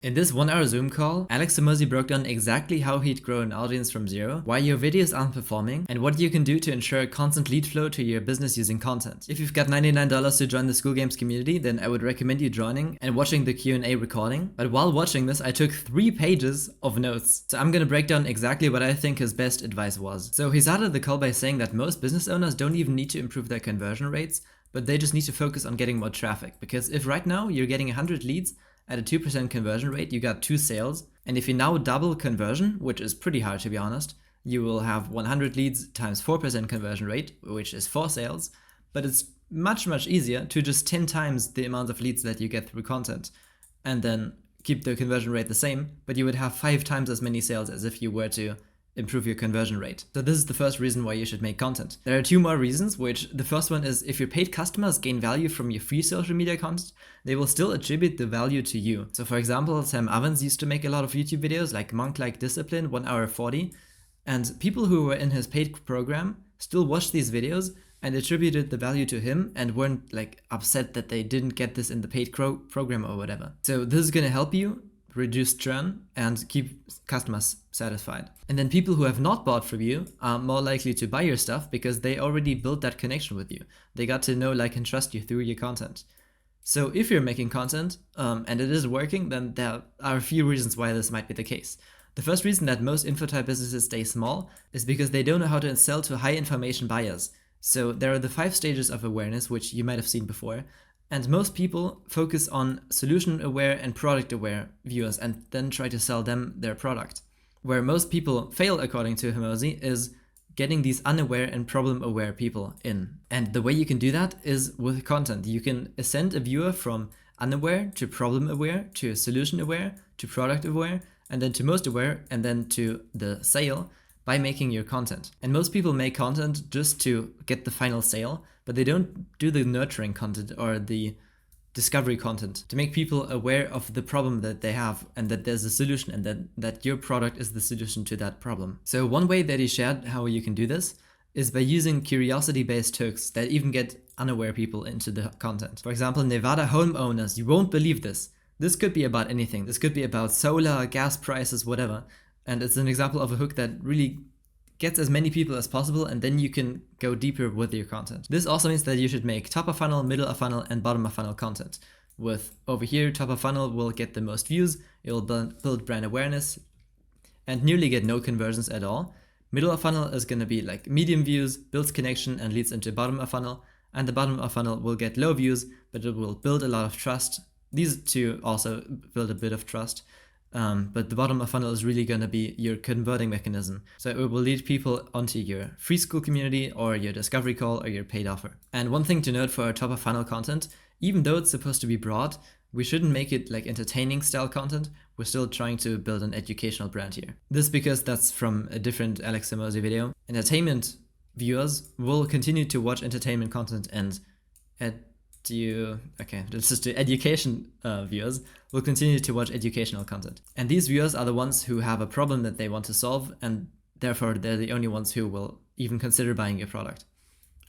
In this 1 hour Zoom call, Alex Hormozi broke down exactly how he'd grow an audience from zero, why your videos aren't performing, and what you can do to ensure a constant lead flow to your business using content. If you've got $99 to join the School Games community, then I would recommend you joining and watching the Q&A recording. But while watching this, I took 3 pages of notes. So I'm gonna break down exactly what I think his best advice was. So he started the call by saying that most business owners don't even need to improve their conversion rates, but they just need to focus on getting more traffic. Because if right now you're getting 100 leads, at a 2% conversion rate, you got 2 sales. And if you now double conversion, which is pretty hard to be honest, you will have 100 leads times 4% conversion rate, which is 4 sales. But it's much easier to just 10 times the amount of leads that you get through content and then keep the conversion rate the same, but you would have 5 times as many sales as if you were to improve your conversion rate. So this is the first reason why you should make content. There are 2 more reasons, which the first one is if your paid customers gain value from your free social media content, they will still attribute the value to you. So for example, Sam Ovens used to make a lot of YouTube videos like Monk-like Discipline, 1 hour 40, and people who were in his paid program still watched these videos and attributed the value to him and weren't like upset that they didn't get this in the paid program or whatever. So this is going to help you reduce churn and keep customers satisfied. And then people who have not bought from you are more likely to buy your stuff because they already built that connection with you. They got to know, like, and trust you through your content. So if you're making content and it is working, then there are a few reasons why this might be the case. The first reason that most info type businesses stay small is because they don't know how to sell to high information buyers. So there are the 5 stages of awareness, which you might have seen before. And most people focus on solution-aware and product-aware viewers and then try to sell them their product. Where most people fail, according to Hormozi, is getting these unaware and problem-aware people in. And the way you can do that is with content. You can ascend a viewer from unaware to problem-aware to solution-aware to product-aware and then to most aware and then to the sale by making your content. And most people make content just to get the final sale, but they don't do the nurturing content or the discovery content to make people aware of the problem that they have and that there's a solution and that your product is the solution to that problem. So one way that he shared how you can do this is by using curiosity-based hooks that even get unaware people into the content. For example, Nevada homeowners, you won't believe this. This could be about anything. This could be about solar, gas prices, whatever. And it's an example of a hook that really gets as many people as possible, and then you can go deeper with your content. This also means that you should make top of funnel, middle of funnel, and bottom of funnel content. With over here, top of funnel will get the most views, it will build brand awareness, and nearly get no conversions at all. Middle of funnel is going to be like medium views, builds connection, and leads into bottom of funnel. And the bottom of funnel will get low views, but it will build a lot of trust. These 2 also build a bit of trust. But the bottom of funnel is really going to be your converting mechanism. So it will lead people onto your free school community or your discovery call or your paid offer. And one thing to note for our top of funnel content, even though it's supposed to be broad, we shouldn't make it like entertaining style content. We're still trying to build an educational brand here. This because that's from a different Alex Hormozi video. Entertainment viewers will continue to watch entertainment content and education viewers will continue to watch educational content. And these viewers are the ones who have a problem that they want to solve, and therefore they're the only ones who will even consider buying your product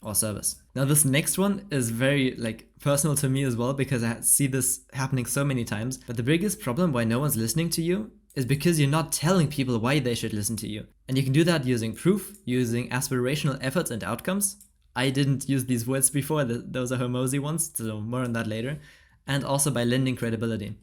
or service. Now this next one is very personal to me as well, because I see this happening so many times. But the biggest problem why no one's listening to you is because you're not telling people why they should listen to you. And you can do that using proof, using aspirational efforts and outcomes. I didn't use these words before, those are Hormozi ones, so more on that later. And also by lending credibility.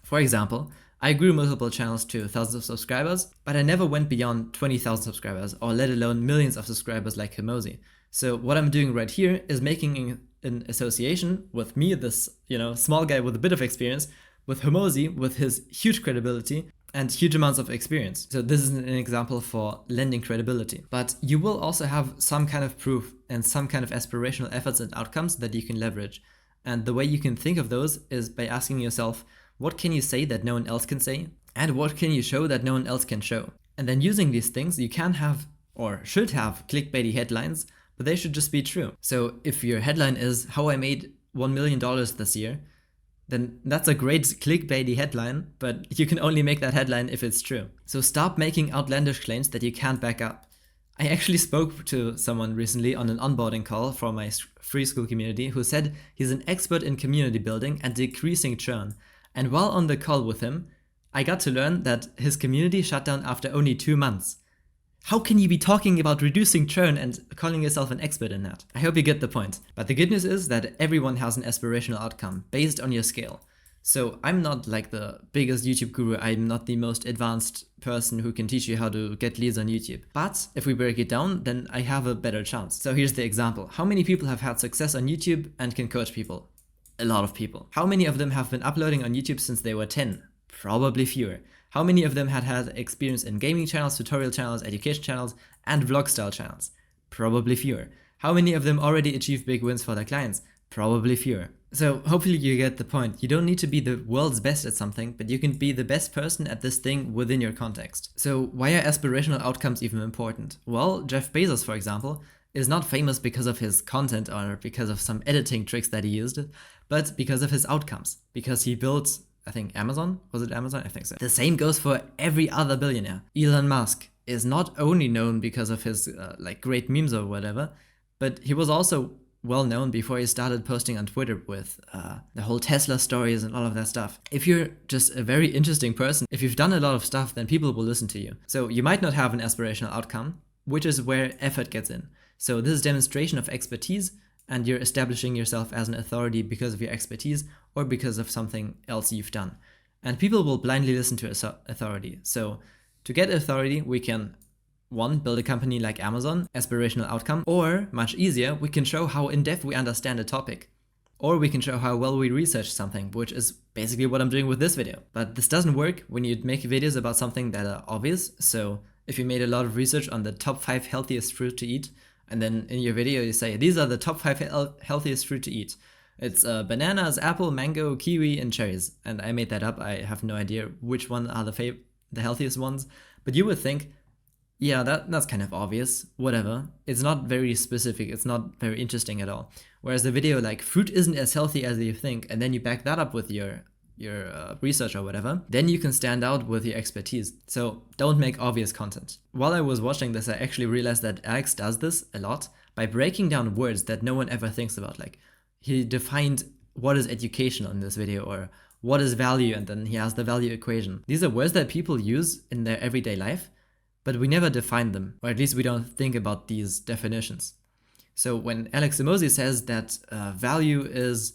For example, I grew multiple channels to thousands of subscribers, but I never went beyond 20,000 subscribers, or let alone millions of subscribers like Hormozi. So what I'm doing right here is making an association with me, this small guy with a bit of experience, with Hormozi, with his huge credibility and huge amounts of experience. So this is an example for lending credibility. But you will also have some kind of proof and some kind of aspirational efforts and outcomes that you can leverage. And the way you can think of those is by asking yourself, what can you say that no one else can say? And what can you show that no one else can show? And then using these things, you can have or should have clickbaity headlines, but they should just be true. So if your headline is how I made $1 million this year, then that's a great clickbaity headline, but you can only make that headline if it's true. So stop making outlandish claims that you can't back up. I actually spoke to someone recently on an onboarding call for my free school community who said he's an expert in community building and decreasing churn. And while on the call with him, I got to learn that his community shut down after only 2 months. How can you be talking about reducing churn and calling yourself an expert in that? I hope you get the point. But the good news is that everyone has an aspirational outcome based on your scale. So I'm not like the biggest YouTube guru, I'm not the most advanced person who can teach you how to get leads on YouTube. But if we break it down, then I have a better chance. So here's the example. How many people have had success on YouTube and can coach people? A lot of people. How many of them have been uploading on YouTube since they were 10? Probably fewer. How many of them had experience in gaming channels, tutorial channels, education channels, and vlog style channels? Probably fewer. How many of them already achieved big wins for their clients? Probably fewer. So hopefully you get the point. You don't need to be the world's best at something, but you can be the best person at this thing within your context. So why are aspirational outcomes even important? Well, Jeff Bezos, for example, is not famous because of his content or because of some editing tricks that he used, but because of his outcomes. Because he built, I think, Amazon? Was it Amazon? I think so. The same goes for every other billionaire. Elon Musk is not only known because of his great memes or whatever, but he was also well known before he started posting on Twitter with the whole Tesla stories and all of that stuff. If you're just a very interesting person, if you've done a lot of stuff, then people will listen to you. So you might not have an aspirational outcome, which is where effort gets in. So this is demonstration of expertise, and you're establishing yourself as an authority because of your expertise or because of something else you've done. And people will blindly listen to authority. So to get authority, we can 1. Build a company like Amazon, aspirational outcome, or, much easier, we can show how in-depth we understand a topic. Or we can show how well we research something, which is basically what I'm doing with this video. But this doesn't work when you make videos about something that are obvious. So if you made a lot of research on the top 5 healthiest fruit to eat, and then in your video you say, these are the top 5 healthiest fruit to eat. It's bananas, apple, mango, kiwi, and cherries. And I made that up. I have no idea which one are the healthiest ones. But you would think, yeah, that's kind of obvious, whatever. It's not very specific, it's not very interesting at all. Whereas the video like fruit isn't as healthy as you think, and then you back that up with your research or whatever, then you can stand out with your expertise. So don't make obvious content. While I was watching this, I actually realized that Alex does this a lot by breaking down words that no one ever thinks about. Like he defined what is education in this video, or what is value, and then he has the value equation. These are words that people use in their everyday life, but we never define them, or at least we don't think about these definitions. So when Alex Hormozi says that value is,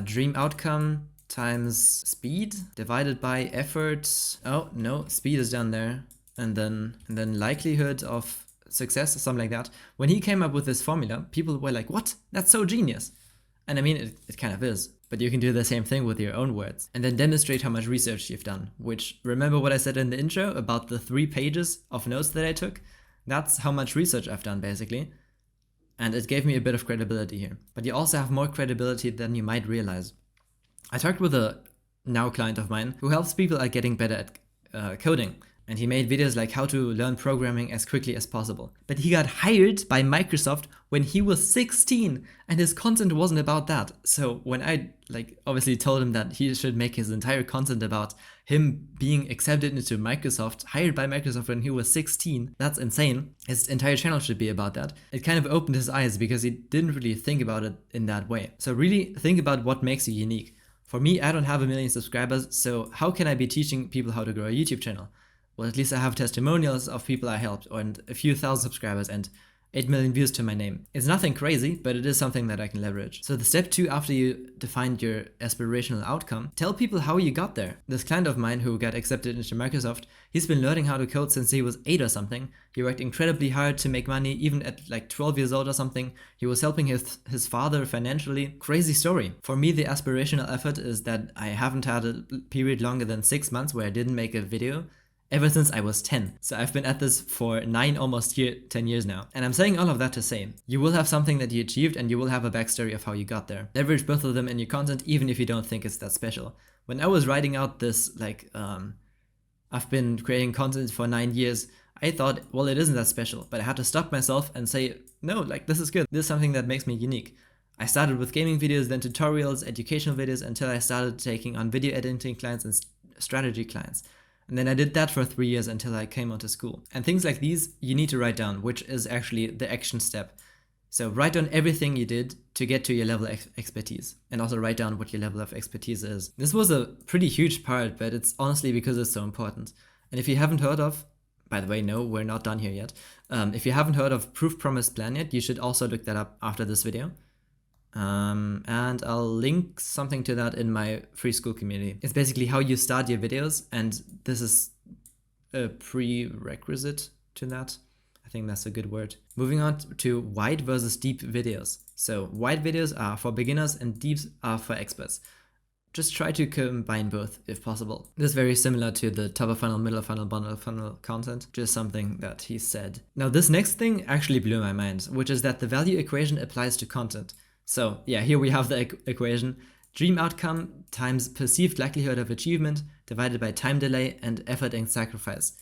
dream outcome times speed divided by effort. Oh no, speed is down there. And then likelihood of success or something like that. When he came up with this formula, people were like, what? That's so genius. And I mean, it kind of is. But you can do the same thing with your own words. And then demonstrate how much research you've done. Which, remember what I said in the intro about the 3 pages of notes that I took? That's how much research I've done, basically. And it gave me a bit of credibility here. But you also have more credibility than you might realize. I talked with a now client of mine who helps people at getting better at coding. And he made videos like how to learn programming as quickly as possible. But he got hired by Microsoft when he was 16, and his content wasn't about that. So when I obviously told him that he should make his entire content about him being accepted into Microsoft, hired by Microsoft when he was 16, that's insane. His entire channel should be about that. It kind of opened his eyes because he didn't really think about it in that way. So really think about what makes you unique. For me, I don't have 1 million subscribers, so how can I be teaching people how to grow a YouTube channel? Well, at least I have testimonials of people I helped, and a few thousand subscribers and 8 million views to my name. It's nothing crazy, but it is something that I can leverage. So the step 2 after you defined your aspirational outcome, tell people how you got there. This client of mine who got accepted into Microsoft, he's been learning how to code since he was 8 or something. He worked incredibly hard to make money, even at 12 years old or something. He was helping his father financially. Crazy story. For me, the aspirational effort is that I haven't had a period longer than 6 months where I didn't make a video ever since I was 10. So I've been at this for 10 years now. And I'm saying all of that to say, you will have something that you achieved and you will have a backstory of how you got there. Leverage both of them in your content, even if you don't think it's that special. When I was writing out this, I've been creating content for 9 years, I thought, well, it isn't that special. But I had to stop myself and say, no, this is good. This is something that makes me unique. I started with gaming videos, then tutorials, educational videos, until I started taking on video editing clients and strategy clients. And then I did that for 3 years until I came onto school. And things like these, you need to write down, which is actually the action step. So write down everything you did to get to your level of expertise, and also write down what your level of expertise is. This was a pretty huge part, but it's honestly because it's so important. And if you haven't heard of, by the way, no, we're not done here yet. If you haven't heard of Proof Promise Plan yet, you should also look that up after this video. And I'll link something to that in my free school community. It's basically how you start your videos, and this is a prerequisite to that. I think that's a good word. Moving on to wide versus deep videos. So wide videos are for beginners and deep are for experts. Just try to combine both if possible. This is very similar to the top of funnel, middle of funnel, bottom of funnel content, just something that he said. Now this next thing actually blew my mind, which is that the value equation applies to content. So yeah, here we have the equation. Dream outcome times perceived likelihood of achievement divided by time delay and effort and sacrifice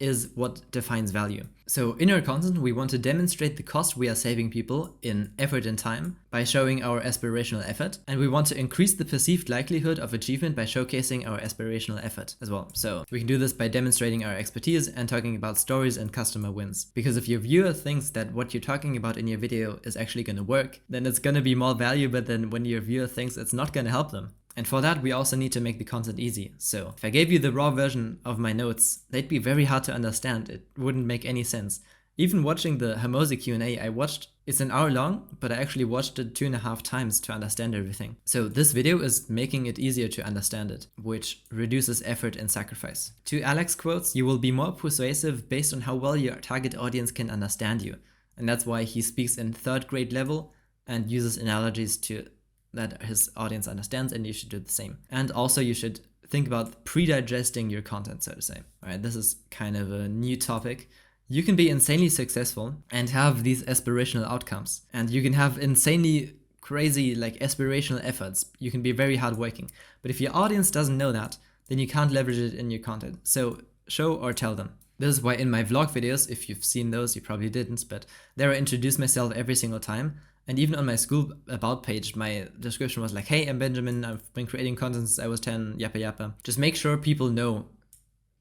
is what defines value. So in our content, we want to demonstrate the cost we are saving people in effort and time by showing our aspirational effort. And we want to increase the perceived likelihood of achievement by showcasing our aspirational effort as well. So we can do this by demonstrating our expertise and talking about stories and customer wins. Because if your viewer thinks that what you're talking about in your video is actually going to work, then it's going to be more valuable than when your viewer thinks it's not going to help them. And for that, we also need to make the content easy. So if I gave you the raw version of my notes, they'd be very hard to understand. It wouldn't make any sense. Even watching the Hormozi Q&A I watched, it's an hour long, but I actually watched it 2.5 times to understand everything. So this video is making it easier to understand it, which reduces effort and sacrifice. To Alex quotes, you will be more persuasive based on how well your target audience can understand you. And that's why he speaks in 3rd grade level and uses analogies to that his audience understands, and you should do the same. And also you should think about pre-digesting your content, so to say. All right, this is kind of a new topic. You can be insanely successful and have these aspirational outcomes, and you can have insanely crazy like aspirational efforts. You can be very hardworking, but if your audience doesn't know that, then you can't leverage it in your content. So show or tell them. This is why in my vlog videos, if you've seen those, you probably didn't, but there I introduce myself every single time. And even on my school about page, my description was like, hey, I'm Benjamin, I've been creating content since I was 10, yappa yappa. Just make sure people know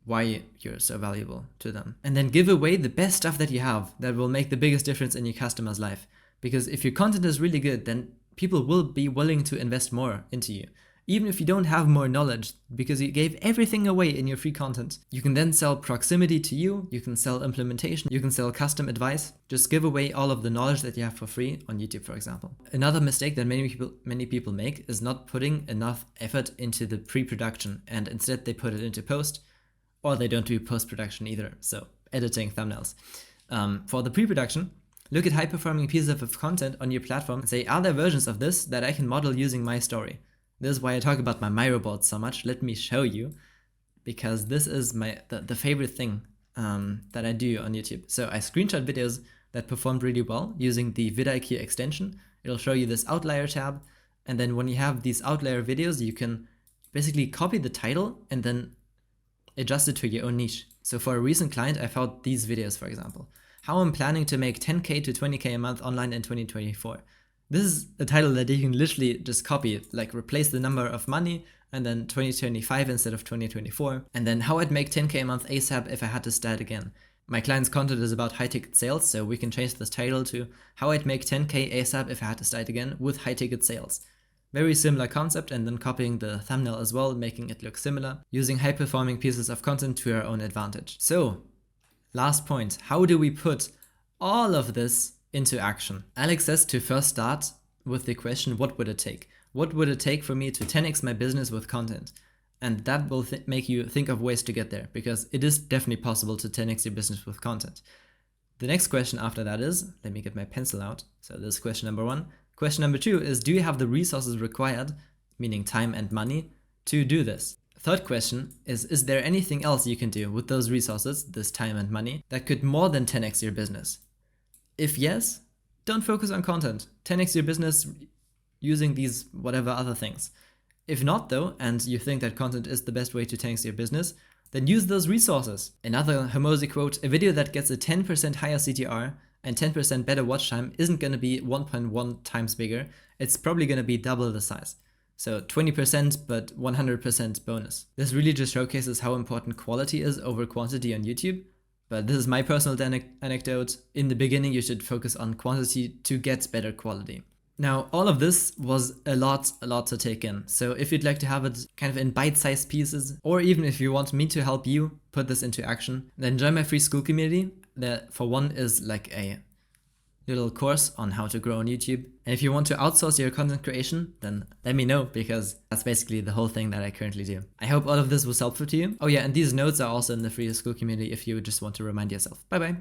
why you're so valuable to them. And then give away the best stuff that you have that will make the biggest difference in your customer's life. Because if your content is really good, then people will be willing to invest more into you. Even if you don't have more knowledge, because you gave everything away in your free content. You can then sell proximity to you can sell implementation, you can sell custom advice. Just give away all of the knowledge that you have for free on YouTube, for example. Another mistake that many people make is not putting enough effort into the pre-production, and instead they put it into post, or they don't do post-production either, so editing thumbnails. For the pre-production, look at high-performing pieces of content on your platform and say, are there versions of this that I can model using my story? This is why I talk about my Miro board so much. Let me show you, because this is the favorite thing that I do on YouTube. So I screenshot videos that performed really well using the vidIQ extension. It'll show you this outlier tab, and then when you have these outlier videos, you can basically copy the title and then adjust it to your own niche. So for a recent client, I found these videos, for example. How I'm planning to make 10K to 20K a month online in 2024. This is a title that you can literally just copy, like replace the number of money and then 2025 instead of 2024. And then how I'd make 10K a month ASAP if I had to start again. My client's content is about high ticket sales, so we can change this title to how I'd make 10K ASAP if I had to start again with high ticket sales. Very similar concept, and then copying the thumbnail as well, making it look similar, using high performing pieces of content to our own advantage. So, last point, how do we put all of this into action? Alex says to first start with the question, what would it take? What would it take for me to 10x my business with content? And that will make you think of ways to get there, because it is definitely possible to 10x your business with content. The next question after that is, let me get my pencil out. So this is question number 1. Question number 2 is, do you have the resources required, meaning time and money, to do this? Third question is there anything else you can do with those resources, this time and money, that could more than 10x your business? If yes, don't focus on content. 10x your business using these whatever other things. If not though, and you think that content is the best way to 10x your business, then use those resources. Another Hormozi quote, a video that gets a 10% higher CTR and 10% better watch time isn't going to be 1.1 times bigger. It's probably going to be double the size. So 20% but 100% bonus. This really just showcases how important quality is over quantity on YouTube. But this is my personal anecdote. In the beginning, you should focus on quantity to get better quality. Now, all of this was a lot to take in. So if you'd like to have it kind of in bite-sized pieces, or even if you want me to help you put this into action, then join my free school community. That, for one, is like a little course on how to grow on YouTube. And if you want to outsource your content creation, then let me know, because that's basically the whole thing that I currently do. I hope all of this was helpful to you. Oh yeah, and these notes are also in the free school community if you just want to remind yourself. Bye bye.